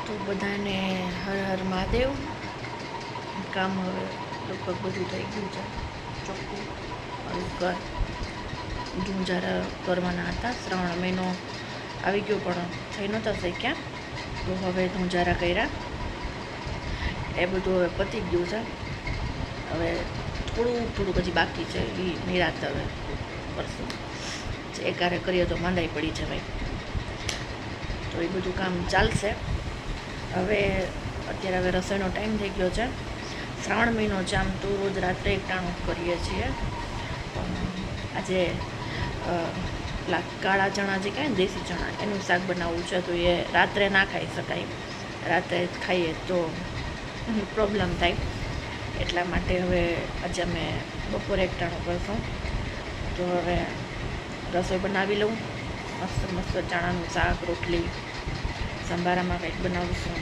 તો બધાને હર હર મહાદેવ. કામ હવે લગભગ બધું થઈ ગયું છે, ચોખ્ખું હલકર ધુંજારા કરવાના હતા. શ્રાવણ મહિનો આવી ગયો પણ થઈ નહોતા શક્યા, તો હવે ધુંજારા કર્યા. એ બધું હવે પતી ગયું છે. હવે થોડુંક હજી બાકી છે, એ નિરાત હવે કરશું. એકારે કરીએ તો માંદાઈ પડી છે ભાઈ, તો એ બધું કામ ચાલશે. હવે અત્યારે હવે રસોઈનો ટાઈમ થઈ ગયો છે. શ્રાવણ મહિનો છે, આમ તો રોજ રાત્રે એકટાણું કરીએ છીએ. આજે કાળા ચણા જે કહે ને, દેશી ચણા, એનું શાક બનાવવું છે. તો એ રાત્રે ના ખાઈ શકાય, રાત્રે ખાઈએ તો પ્રોબ્લેમ થાય. એટલા માટે હવે આજે અમે બપોરે એકટાણું કરશું. તો હવે રસોઈ બનાવી લઉં. મસ્ત ચણાનું શાક, રોટલી, સંભારામાં કંઈક બનાવીશું.